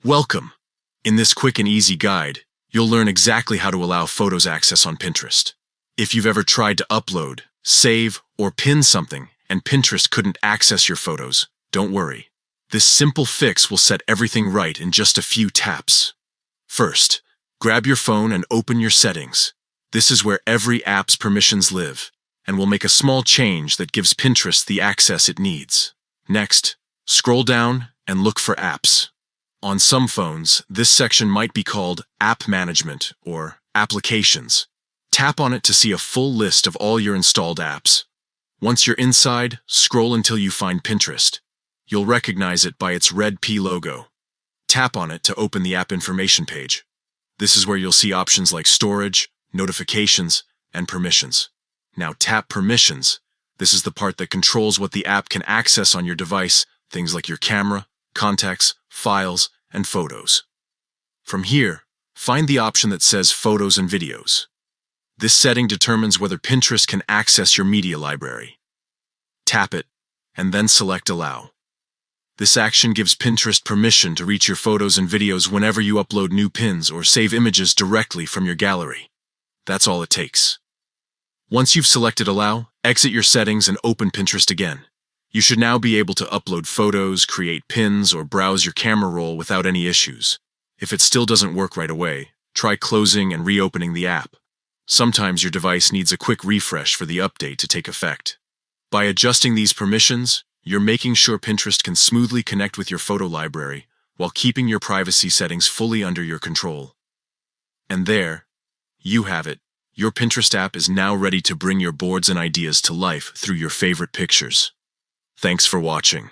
Welcome! In this quick and easy guide, you'll learn exactly how to allow photos access on Pinterest. If you've ever tried to upload, save, or pin something and Pinterest couldn't access your photos, don't worry. This simple fix will set everything right in just a few taps. First, grab your phone and open your settings. This is where every app's permissions live, and we'll make a small change that gives Pinterest the access it needs. Next, scroll down and look for apps. On some phones, this section might be called App Management or Applications. Tap on it to see a full list of all your installed apps. Once you're inside, scroll until you find Pinterest. You'll recognize it by its red P logo. Tap on it to open the app information page. This is where you'll see options like storage, notifications, and permissions. Now tap Permissions. This is the part that controls what the app can access on your device, things like your camera, contacts, files, and photos. From here, find the option that says Photos and Videos. This setting determines whether Pinterest can access your media library. Tap it, and then select Allow. This action gives Pinterest permission to reach your photos and videos whenever you upload new pins or save images directly from your gallery. That's all it takes. Once you've selected Allow, exit your settings and open Pinterest again. You should now be able to upload photos, create pins, or browse your camera roll without any issues. If it still doesn't work right away, try closing and reopening the app. Sometimes your device needs a quick refresh for the update to take effect. By adjusting these permissions, you're making sure Pinterest can smoothly connect with your photo library while keeping your privacy settings fully under your control. And there, you have it. Your Pinterest app is now ready to bring your boards and ideas to life through your favorite pictures. Thanks for watching.